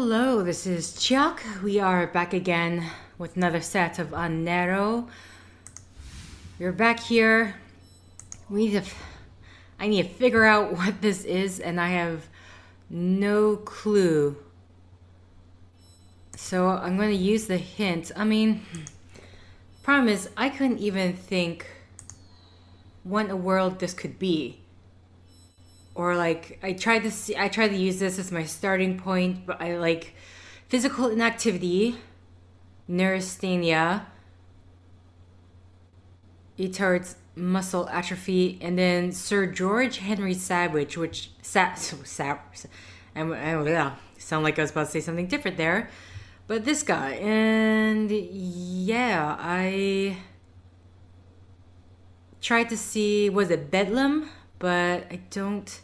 Hello, this is Chiak. We are back again with another set of Ahnayro. We're back here. I need to figure out what this is, and I have no clue. So I'm going to use the hint. Problem is, I couldn't even think what a world this could be. Or like I tried to use this as my starting point, but I like physical inactivity, neurasthenia, retards muscle atrophy, and then Sir George Henry Savage, which yeah, sound like I was about to say something different there, but this guy, and yeah, I tried to see, was it Bedlam? But I don't,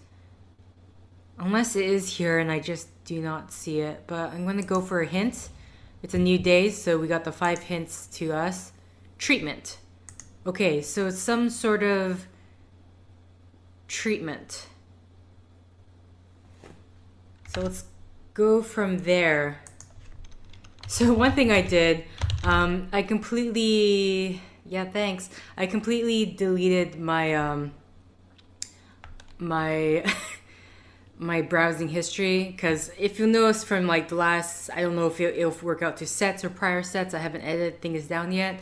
unless it is here and I just do not see it. But I'm going to go for a hint. It's a new day, so we got the 5 hints to us. Treatment. Okay, so it's some sort of treatment. So let's go from there. So one thing I did, I completely, yeah, thanks. I completely deleted my, my browsing history, because if you'll notice from like the last, I don't know if it'll work out to sets or prior sets, I haven't edited things down yet,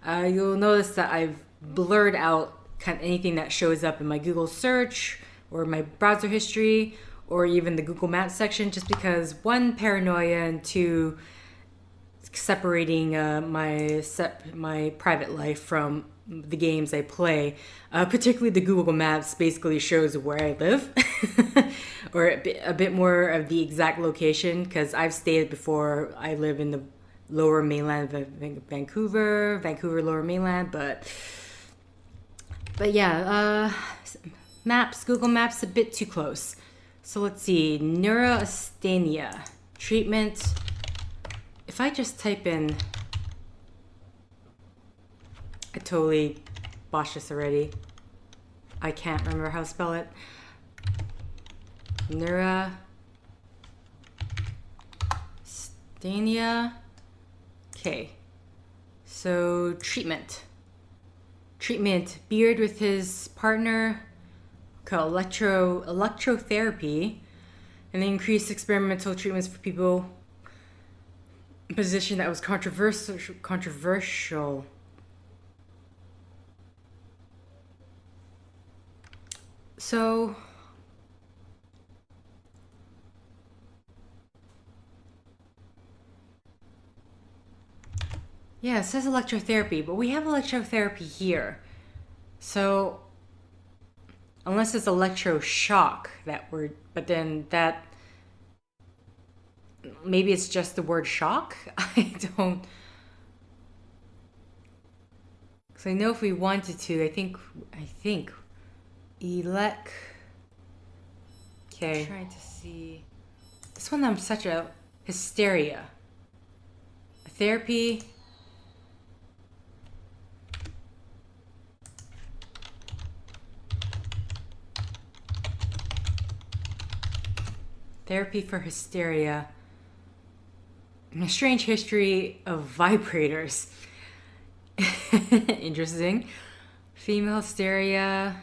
you'll notice that I've blurred out kind of anything that shows up in my Google search or my browser history or even the Google Maps section, just because one, paranoia, and two, separating my private life from the games I play. Particularly the Google Maps basically shows where I live or a bit more of the exact location, because I've stated before I live in the lower mainland of Vancouver lower mainland, but yeah, Google Maps a bit too close. So let's see, neurasthenia treatment. If I just type in, I totally botched this already. I can't remember how to spell it. Neurasthenia. Okay. So treatment. Beard with his partner called electrotherapy, and increased experimental treatments for people. Position that was controversial. So yeah, it says electrotherapy, but we have electrotherapy here. So unless it's electroshock, that word, but then that, maybe it's just the word shock. I don't. Because I know if we wanted to, I think. Okay. I'm trying to see. This one, I'm such a hysteria. Therapy. Therapy for hysteria. A strange history of vibrators. Interesting. Female hysteria.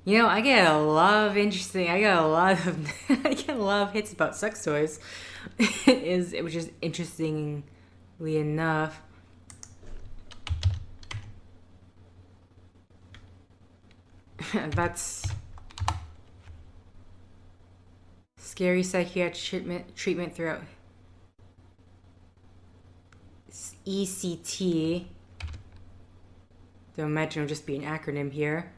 You know, I get a lot of hits about sex toys. Which is interestingly enough. That's scary psychiatric treatment throughout ECT. Don't imagine it'll just be an acronym here.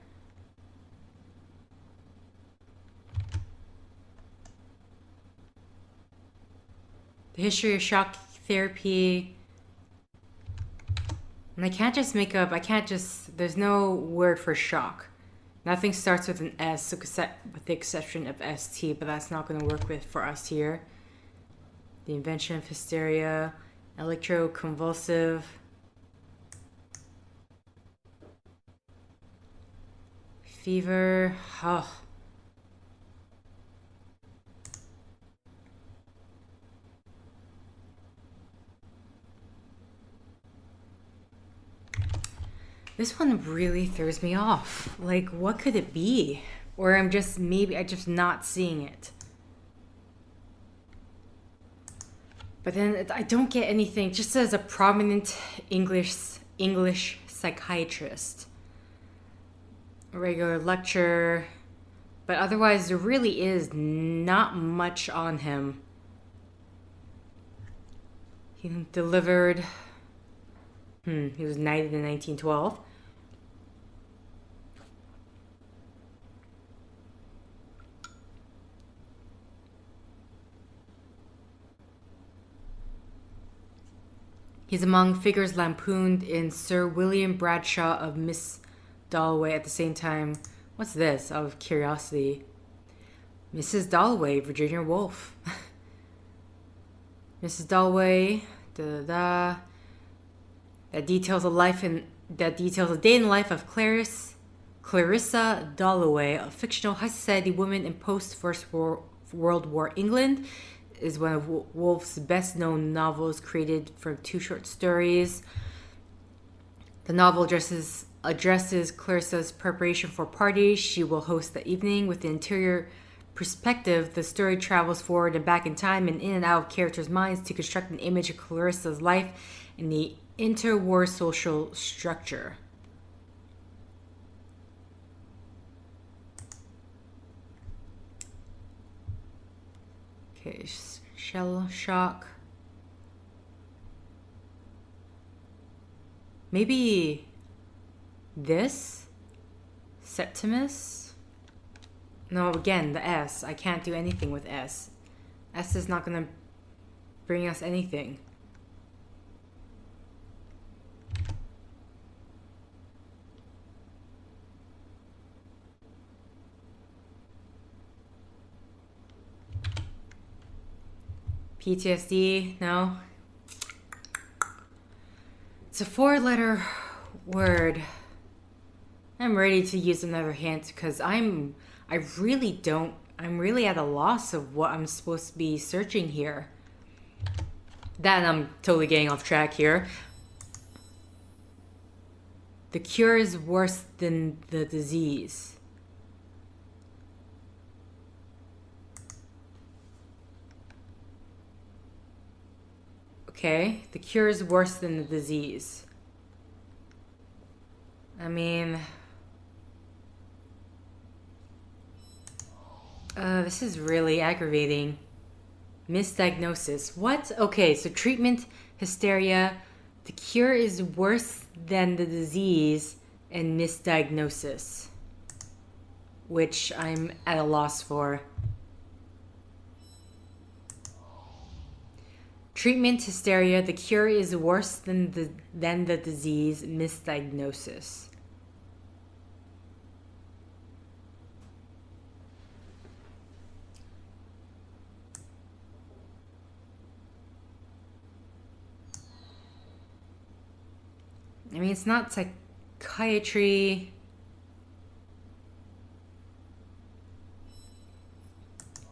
The history of shock therapy. And there's no word for shock. Nothing starts with an S, with the exception of ST, but that's not going to work for us here. The invention of hysteria, electroconvulsive. Fever. Oh. This one really throws me off. Like, what could it be? Or I'm just not seeing it. But then I don't get anything. It just says a prominent English psychiatrist. A regular lecture. But otherwise, there really is not much on him. He delivered... he was knighted in 1912. He's among figures lampooned in Sir William Bradshaw of Miss Dalloway at the same time. What's this? Out of curiosity. Mrs. Dalloway, Virginia Woolf. Mrs. Dalloway, that details a day in the life of Clarissa Dalloway, a fictional high society woman in post-First World War England. Is one of Woolf's best-known novels, created from 2 short stories. The novel addresses Clarissa's preparation for parties she will host that evening. With the interior perspective, the story travels forward and back in time and in and out of characters' minds to construct an image of Clarissa's life in the interwar social structure. Okay, shell shock. Maybe this? Septimus? No, again, the S. I can't do anything with S. S is not gonna bring us anything. PTSD, no. It's a 4-letter word. I'm ready to use another hint because I'm really at a loss of what I'm supposed to be searching here. That I'm totally getting off track here. The cure is worse than the disease. Okay, the cure is worse than the disease. I mean... this is really aggravating. Misdiagnosis. What? Okay, so treatment, hysteria. The cure is worse than the disease, and misdiagnosis. Which I'm at a loss for. Treatment, hysteria. The cure is worse than the disease, misdiagnosis. I mean, it's not psychiatry.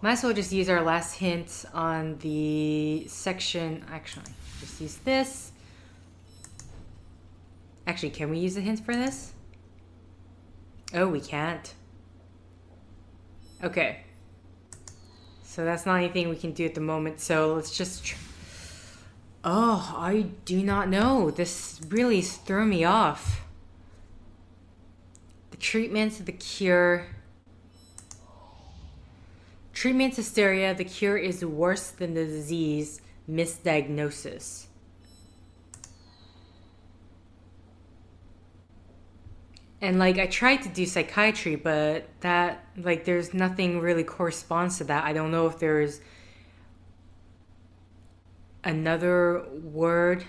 Might as well just use our last hint on the section. Actually, just use this. Actually, can we use a hint for this? Oh, we can't. Okay. So that's not anything we can do at the moment. So let's just... Oh, I do not know. This really is throwing me off. The treatment, the cure... Treatment, hysteria. The cure is worse than the disease, misdiagnosis. And like, I tried to do psychiatry, but that, like, there's nothing really corresponds to that. I don't know if there's another word.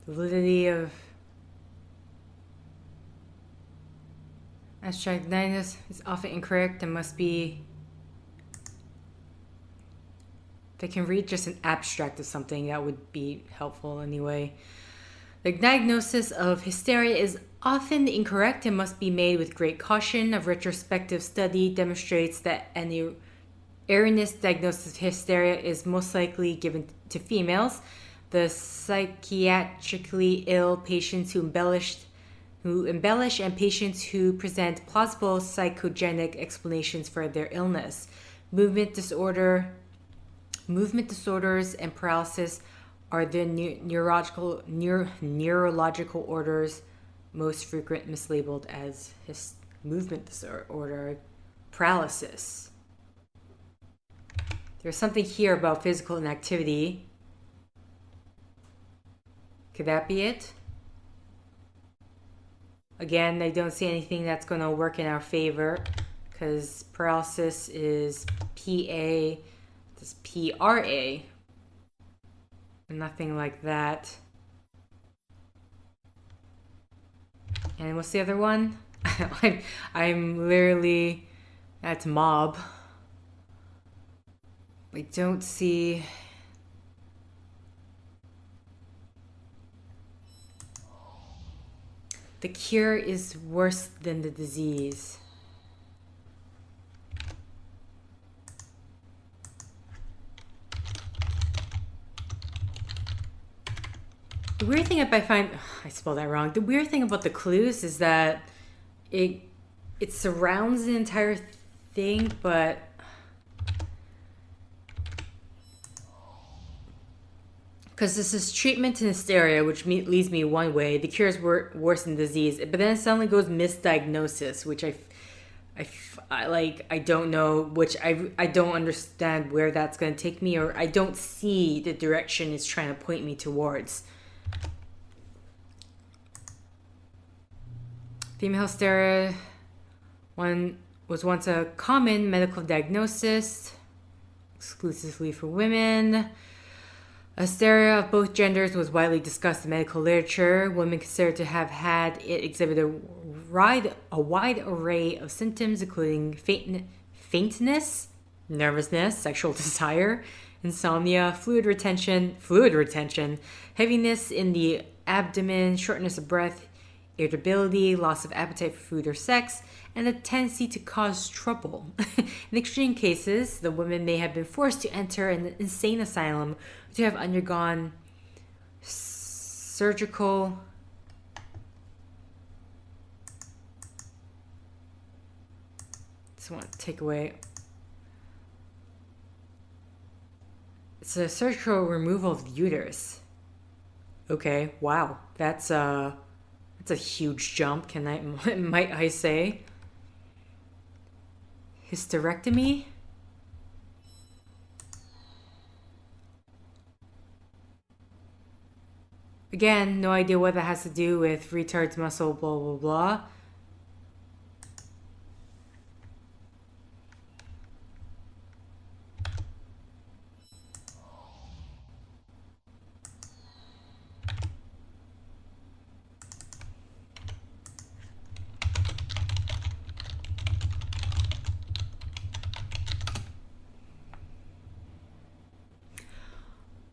Validity of abstract diagnosis is often incorrect and must be If I can read just an abstract of something, that would be helpful anyway. The diagnosis of hysteria is often incorrect and must be made with great caution. A retrospective study demonstrates that an erroneous diagnosis of hysteria is most likely given to females. The psychiatrically ill patients who embellish and patients who present plausible psychogenic explanations for their illness. Movement disorders and paralysis are the neurological orders most frequent mislabeled as movement disorder paralysis. There's something here about physical inactivity. Could that be it? Again, I don't see anything that's going to work in our favor because paralysis is PA, this PRA. Nothing like that. And what's the other one? I'm literally, that's mob. I don't see. The cure is worse than the disease. The weird thing I spelled that wrong. The weird thing about the clues is that it surrounds the entire thing, but because this is treatment and hysteria, which leads me one way. The cure is worse than disease, but then it suddenly goes misdiagnosis, which I don't know, which I don't understand where that's going to take me, or I don't see the direction it's trying to point me towards. Female hysteria was once a common medical diagnosis, exclusively for women. Hysteria of both genders was widely discussed in medical literature. Women considered to have had it exhibit a wide array of symptoms, including faintness, nervousness, sexual desire, insomnia, fluid retention, heaviness in the abdomen, shortness of breath, irritability, loss of appetite for food or sex, and a tendency to cause trouble. In extreme cases, the women may have been forced to enter an insane asylum or to have undergone surgical just want to take away. It's a surgical removal of the uterus. Okay, wow, that's a huge jump. Might I say? Hysterectomy? Again, no idea what that has to do with retards muscle, blah, blah, blah.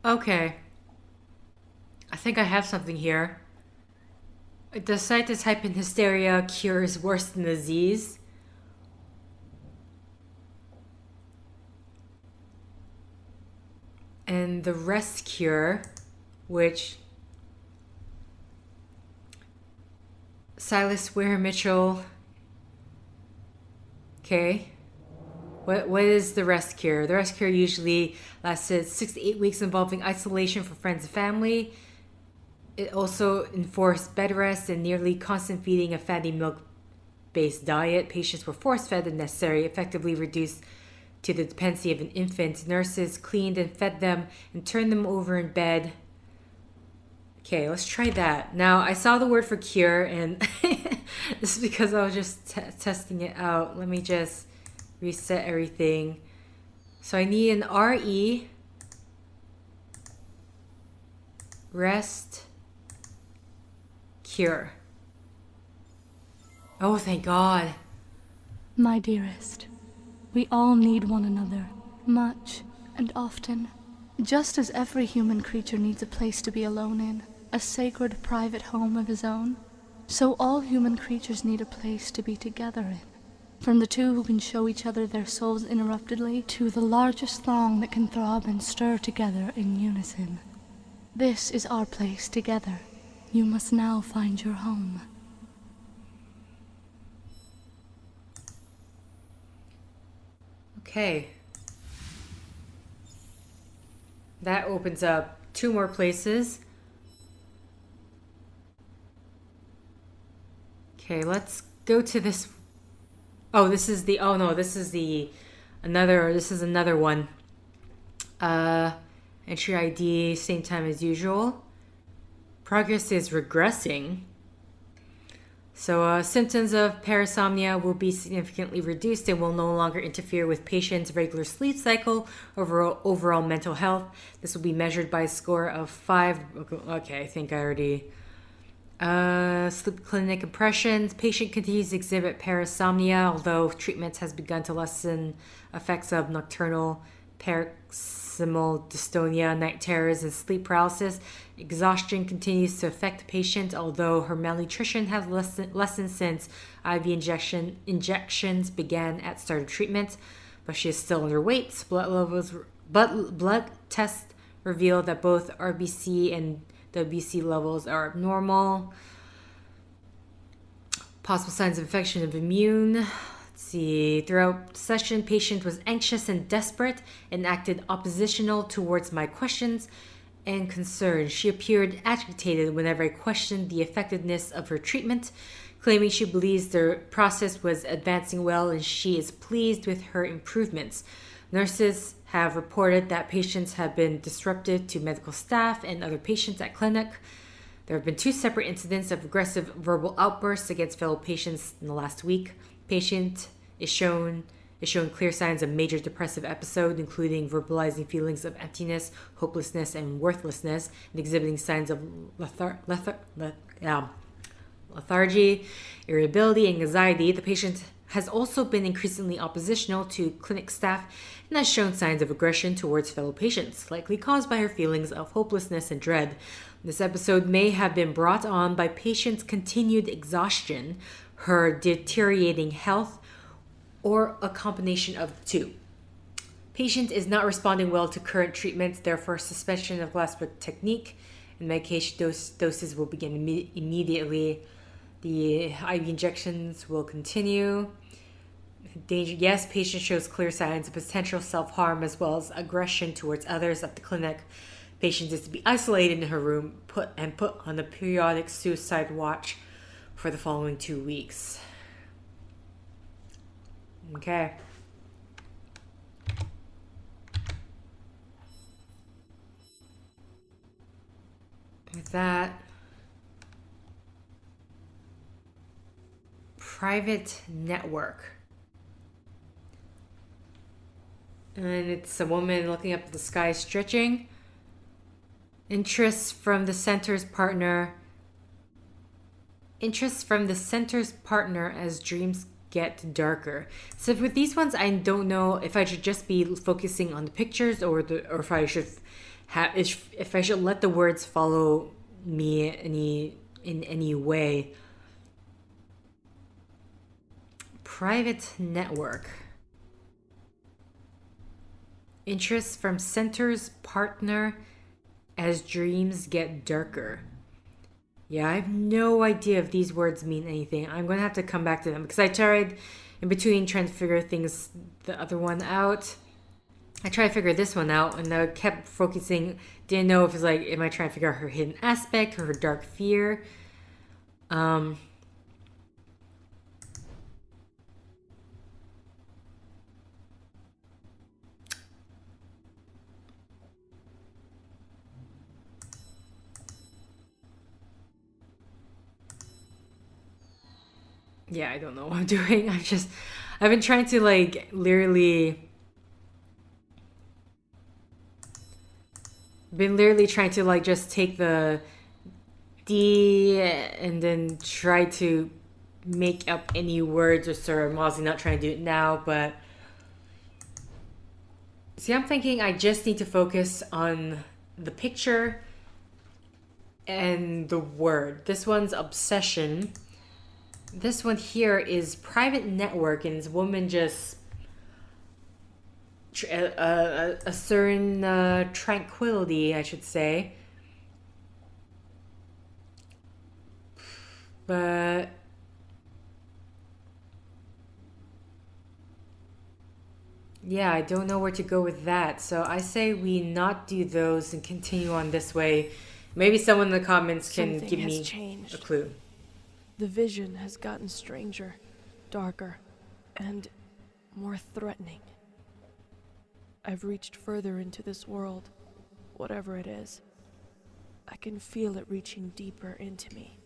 Okay. I think I have something here. Decide to type in hysteria cure is worse than disease. And the rest cure, which Silas Ware Mitchell. Okay. What is the rest cure? The rest cure usually lasted 6 to 8 weeks, involving isolation from friends and family. It also enforced bed rest and nearly constant feeding of fatty milk-based diet. Patients were force-fed and necessary, effectively reduced to the dependency of an infant. Nurses cleaned and fed them and turned them over in bed. Okay, let's try that. Now, I saw the word for cure, and this is because I was just testing it out. Let me just reset everything. So I need an RE, rest, cure. Oh, thank God. My dearest, we all need one another, much and often. Just as every human creature needs a place to be alone in, a sacred private home of his own, so all human creatures need a place to be together in. From the two who can show each other their souls interruptedly, to the largest throng that can throb and stir together in unison. This is our place together. You must now find your home. Okay. That opens up 2 more places. Okay, let's go to this. Oh, this is the. Oh no, this is the another. This is another one. Entry ID, same time as usual. Progress is regressing. So symptoms of parasomnia will be significantly reduced and will no longer interfere with patients' regular sleep cycle or overall mental health. This will be measured by a score of 5. Okay, I think I already... sleep clinic impressions. Patient continues to exhibit parasomnia, although treatment has begun to lessen effects of nocturnal paroxysmal dystonia, night terrors, and sleep paralysis. Exhaustion continues to affect the patient, although her malnutrition has lessened since IV injections began at start of treatment. But she is still underweight. Blood tests reveal that both RBC and WBC levels are abnormal. Possible signs of infection of immune. Let's see. Throughout session, patient was anxious and desperate and acted oppositional towards my questions and concerns. She appeared agitated whenever I questioned the effectiveness of her treatment, claiming she believes the process was advancing well and she is pleased with her improvements. Nurses have reported that patients have been disruptive to medical staff and other patients at clinic. There have been 2 separate incidents of aggressive verbal outbursts against fellow patients in the last week. Patient is shown clear signs of major depressive episode, including verbalizing feelings of emptiness, hopelessness, and worthlessness, and exhibiting signs of lethargy, irritability, and anxiety. The patient has also been increasingly oppositional to clinic staff and has shown signs of aggression towards fellow patients, likely caused by her feelings of hopelessness and dread. This episode may have been brought on by patient's continued exhaustion, her deteriorating health, or a combination of the 2. Patient is not responding well to current treatments, therefore suspension of Glassberg technique and medication doses will begin immediately. The IV injections will continue. Danger. Yes, patient shows clear signs of potential self-harm as well as aggression towards others at the clinic. Patient is to be isolated in her room, put on a periodic suicide watch for the following 2 weeks. Okay. With that, private network. And it's a woman looking up at the sky, stretching. Interest from the center's partner as dreams get darker. So with these ones, I don't know if I should just be focusing on the pictures or if I should if I should let the words follow me in any way. Private network. Interest from center's partner as dreams get darker. Yeah, I have no idea if these words mean anything. I'm going to have to come back to them because I tried in between trying to figure the other one out. I tried to figure this one out and I kept focusing. Didn't know if it's like, am I trying to figure out her hidden aspect or her dark fear? Yeah, I don't know what I'm doing. I've been trying to literally trying to just take the D and then try to make up any words or sort. I'm obviously not trying to do it now, but See, I'm thinking I just need to focus on the picture and the word. This one's obsession. This one here is private network, and this woman just a certain tranquility, I should say. But yeah, I don't know where to go with that. So I say we not do those and continue on this way. Maybe someone in the comments can Something give has me changed. a clue. The vision has gotten stranger, darker, and more threatening. I've reached further into this world, whatever it is. I can feel it reaching deeper into me,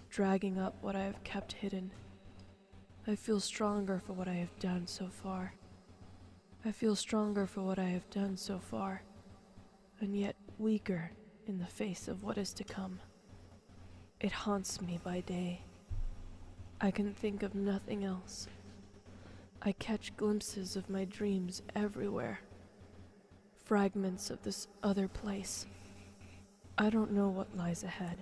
dragging up what I have kept hidden. I feel stronger for what I have done so far. I feel stronger for what I have done so far, and yet weaker in the face of what is to come. It haunts me by day. I can think of nothing else. I catch glimpses of my dreams everywhere. Fragments of this other place. I don't know what lies ahead,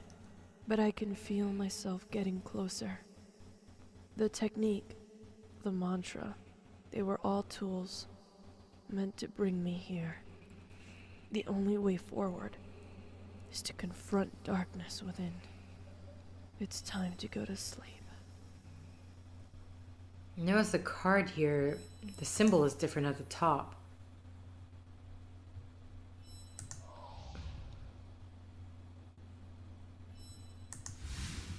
but I can feel myself getting closer. The technique, the mantra, they were all tools meant to bring me here. The only way forward is to confront darkness within. It's time to go to sleep. Notice the card here, the symbol is different at the top.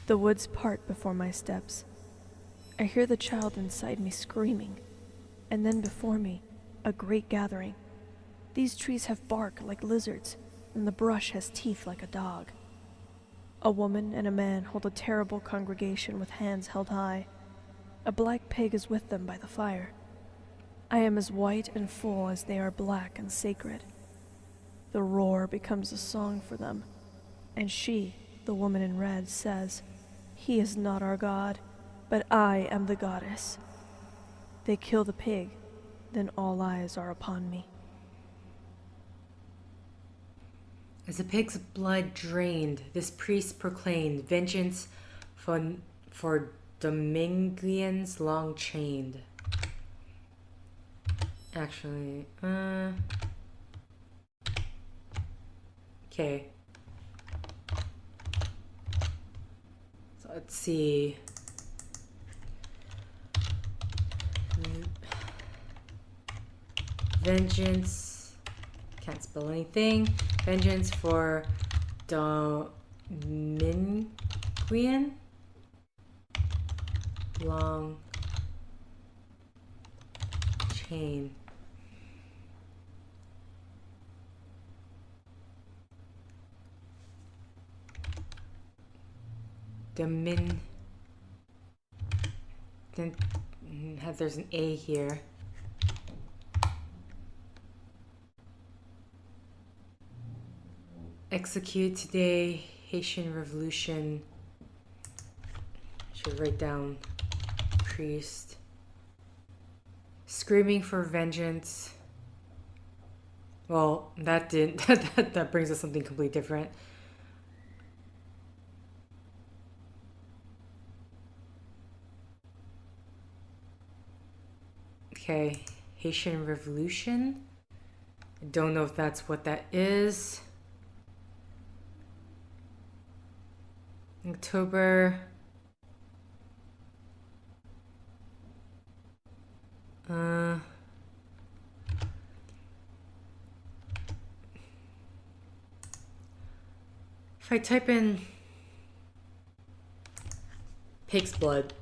The woods part before my steps. I hear the child inside me screaming, and then before me, a great gathering. These trees have bark like lizards, and the brush has teeth like a dog. A woman and a man hold a terrible congregation with hands held high. A black pig is with them by the fire. I am as white and full as they are black and sacred. The roar becomes a song for them, and she, the woman in red, says, "He is not our god, but I am the goddess." They kill the pig, then all eyes are upon me. As the pig's blood drained, this priest proclaimed vengeance for Dominguians long chained. Actually, okay. So let's see. Vengeance. Can't spell anything. Vengeance for Dominguian long chain. There's an A here. Execute today, Haitian Revolution. Should write down priest. Screaming for vengeance. Well, that didn't. that brings us something completely different. Okay, Haitian Revolution. I don't know if that's what that is. October. If I type in pig's blood,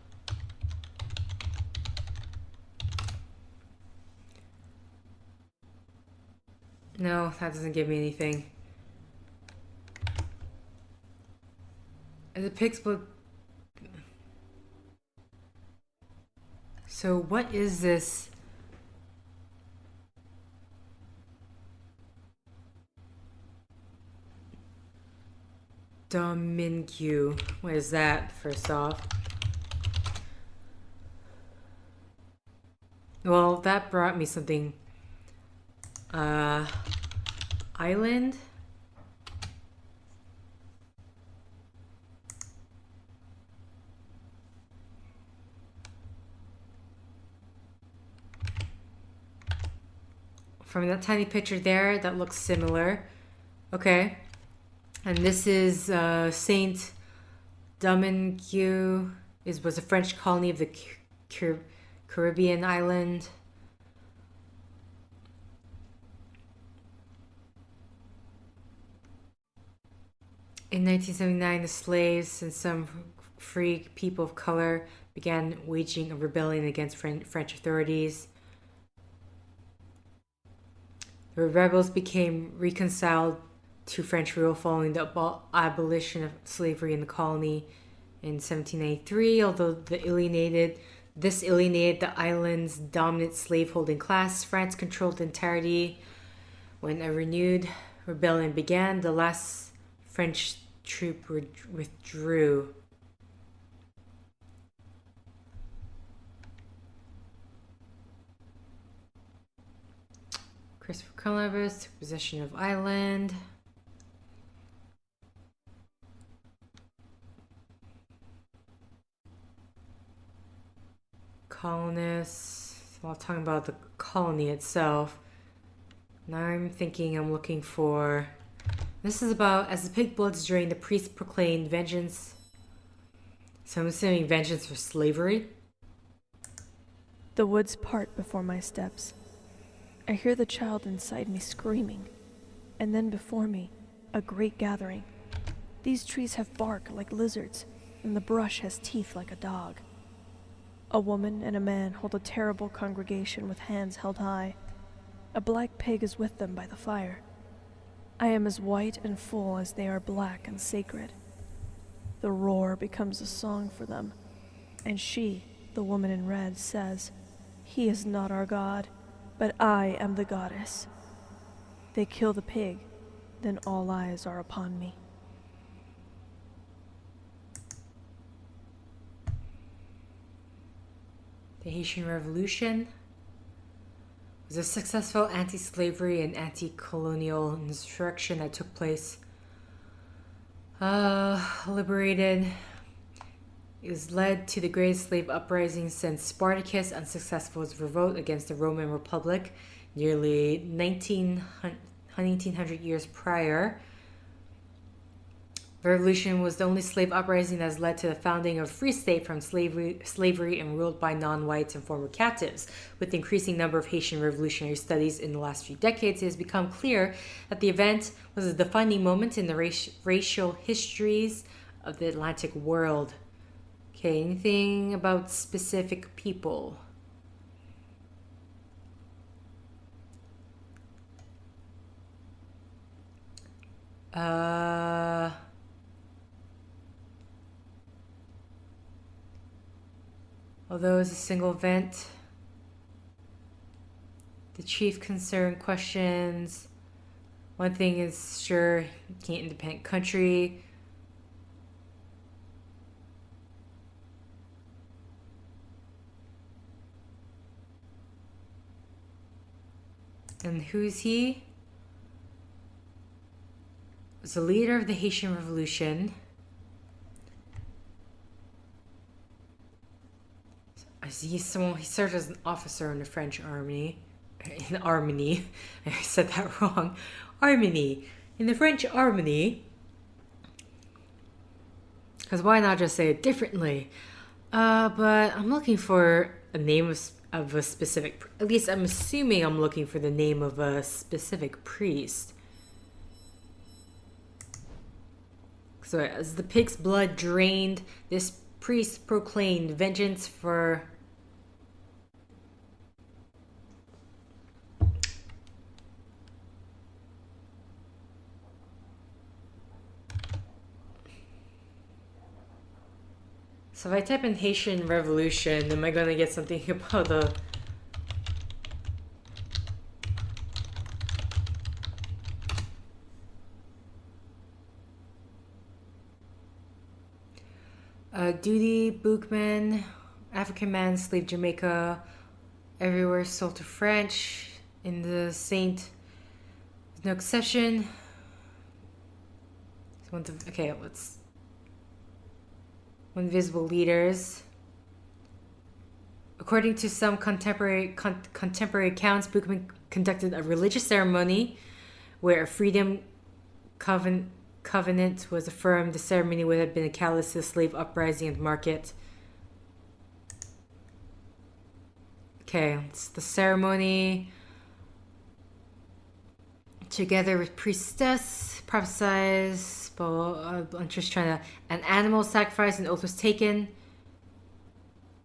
no, that doesn't give me anything. Is it pig's blood? So what is this? Domingue. What is that, first off? Well, that brought me something island. From that tiny picture there, that looks similar. Okay. And this is Saint Domingue. Was a French colony of the Caribbean island. In 1979, the slaves and some free people of color began waging a rebellion against French authorities. The rebels became reconciled to French rule following the abolition of slavery in the colony in 1793, although this alienated the island's dominant slaveholding class. France controlled the entirety. When a renewed rebellion began, the last French troop withdrew. Christopher Columbus took possession of island. Colonists. While talking about the colony itself, now I'm looking for. This is about as the pig bloods drained, the priest proclaimed vengeance. So I'm assuming vengeance for slavery. The woods part before my steps. I hear the child inside me screaming, and then before me, a great gathering. These trees have bark like lizards, and the brush has teeth like a dog. A woman and a man hold a terrible congregation with hands held high. A black pig is with them by the fire. I am as white and full as they are black and sacred. The roar becomes a song for them, and she, the woman in red, says, "He is not our God, but I am the goddess." They kill the pig, then all eyes are upon me. The Haitian Revolution was a successful anti-slavery and anti-colonial insurrection that took place. Liberated. It was led to the greatest slave uprising since Spartacus' unsuccessful revolt against the Roman Republic nearly 1900 years prior. The revolution was the only slave uprising that has led to the founding of a free state from slavery and ruled by non-whites and former captives. With the increasing number of Haitian revolutionary studies in the last few decades, it has become clear that the event was a defining moment in the racial histories of the Atlantic world. Okay, anything about specific people? Although it's a single event, the chief concern questions. One thing is sure, can't independent country. And who's he? Was the leader of the Haitian Revolution. He served as an officer in the French army. In Armany. I said that wrong. Armany. In the French army. Because why not just say it differently? But I'm looking for a name of a specific... At least I'm assuming I'm looking for the name of a specific priest. So as the pig's blood drained, this priest proclaimed vengeance for... So if I type in Haitian Revolution, am I going to get something about the... Duty, Bookman, African man, slave Jamaica, everywhere sold to French, in the Saint No exception. Okay, let's... One visible leaders. According to some contemporary accounts, Bookman conducted a religious ceremony where a freedom covenant was affirmed. The ceremony would have been a catalyst to the slave uprising in the market. Okay, it's the ceremony. Together with priestess, prophesies. I'm just trying to... An animal sacrifice and oath was taken.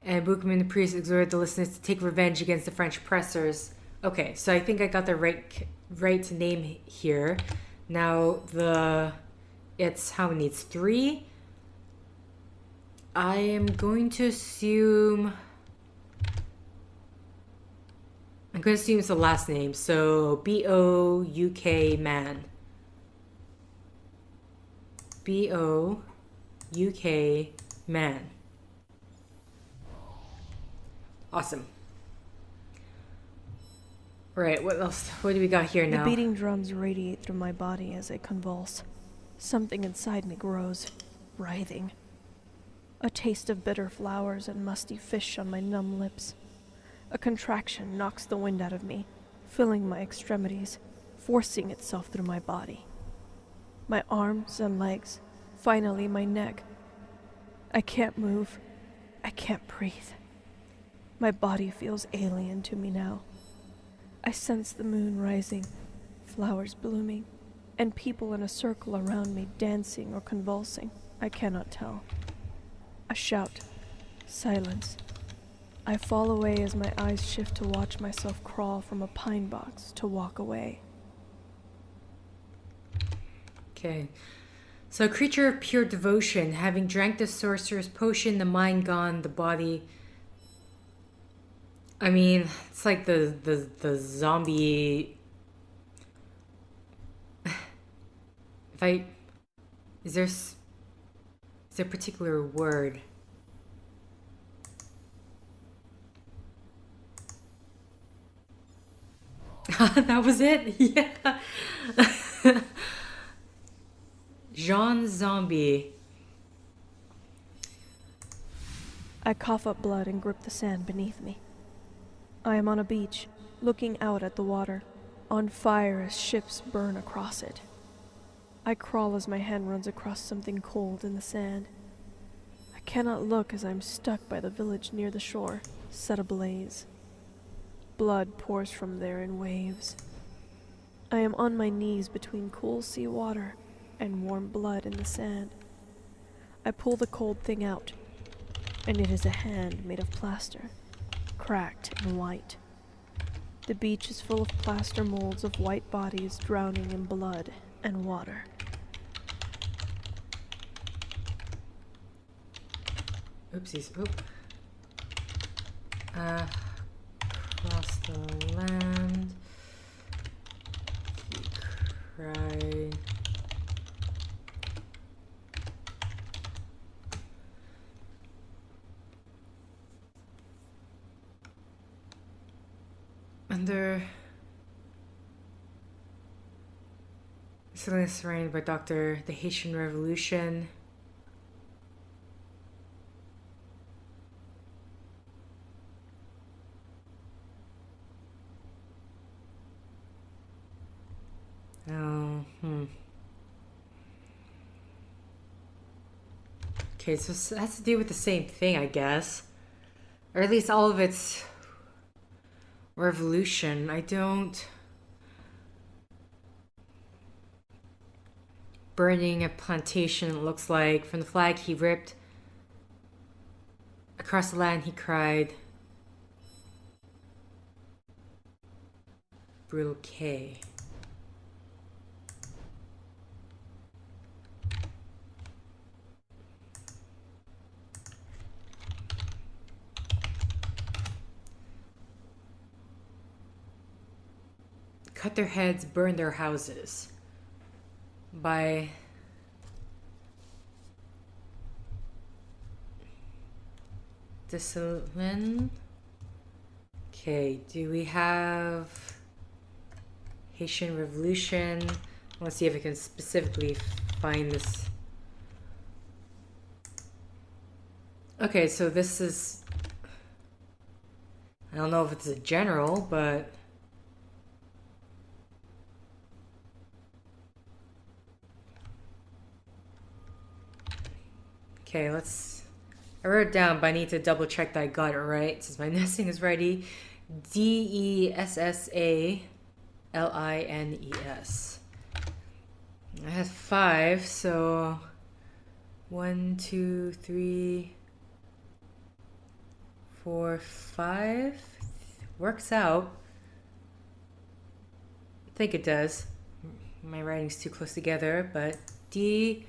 And Bookman the priest exhorted the listeners to take revenge against the French oppressors. Okay, so I think I got the right name here. Now it's how many? It's 3. I am going to assume... I'm going to assume it's the last name. So B-O-U-K man. B-O-U-K man. Awesome. Right, what else? What do we got here now? The beating drums radiate through my body as I convulse. Something inside me grows, writhing. A taste of bitter flowers and musty fish on my numb lips. A contraction knocks the wind out of me, filling my extremities, forcing itself through my body. My arms and legs, finally my neck. I can't move. I can't breathe. My body feels alien to me now. I sense the moon rising, flowers blooming, and people in a circle around me dancing or convulsing. I cannot tell. A shout. Silence. I fall away as my eyes shift to watch myself crawl from a pine box to walk away. Okay. So a creature of pure devotion, having drank the sorcerer's potion, the mind gone, the body... I mean, it's like the zombie... Is there a particular word? That was it? Yeah. Jean Zombie. I cough up blood and grip the sand beneath me. I am on a beach, looking out at the water, on fire as ships burn across it. I crawl as my hand runs across something cold in the sand. I cannot look as I'm stuck by the village near the shore, set ablaze. Blood pours from there in waves. I am on my knees between cool sea water and warm blood in the sand. I pull the cold thing out, and it is a hand made of plaster, cracked and white. The beach is full of plaster molds of white bodies drowning in blood and water. Oopsies. Oop. Across the land. He cried. Under silence surrounded by Dr. the Haitian Revolution. Okay, so it has to do with the same thing, I guess. Or at least all of its revolution. I don't... Burning a plantation, it looks like. From the flag he ripped. Across the land he cried. Brutal K. Cut their heads, burn their houses. By Discipline. Okay, do we have Haitian Revolution. I want to see if I can specifically find this. Okay, so this is... I don't know if it's a general, but... Okay, let's... I wrote it down, but I need to double check that I got it right since my nesting is ready. Dessalines. I have 5, so 1, 2, 3, 4, 5. Works out. I think it does. My writing's too close together, but Dessalin,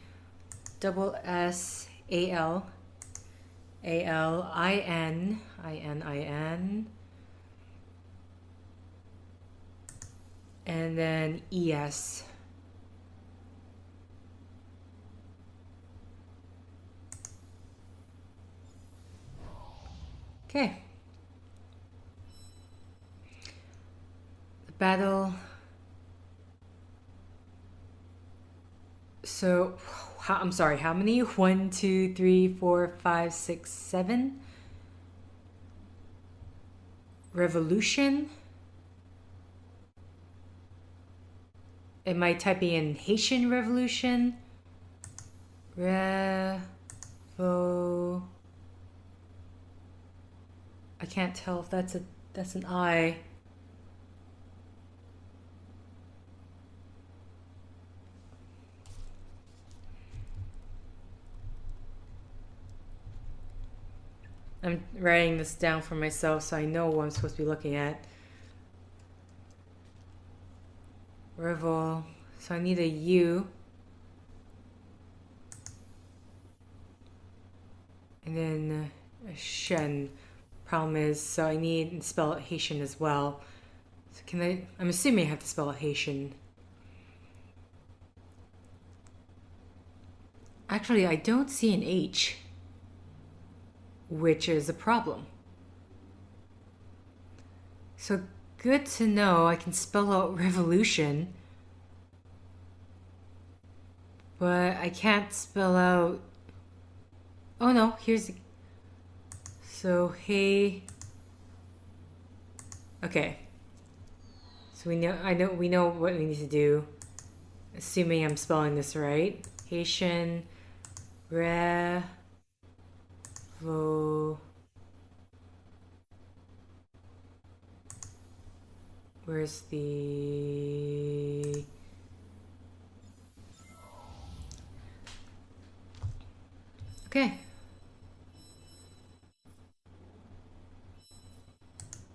and then es. Okay. The battle. So, I'm sorry, how many? 1, 2, 3, 4, 5, 6, 7. Revolution. Am I typing in Haitian Revolution? Revo. I can't tell if that's an I. I'm writing this down for myself so I know what I'm supposed to be looking at. Revol. So I need a U. And then a Shen. Problem is, so I need to spell it Haitian as well. So I'm assuming I have to spell it Haitian. Actually, I don't see an H, which is a problem. So good to know I can spell out revolution, but I can't spell out... Oh no, here's... So, hey... Okay. So we know what we need to do. Assuming I'm spelling this right. Haitian... Revo... Where's the... Okay.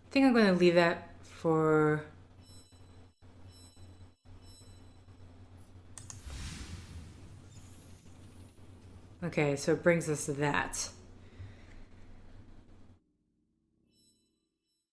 I think I'm going to leave that for... Okay, so it brings us to that.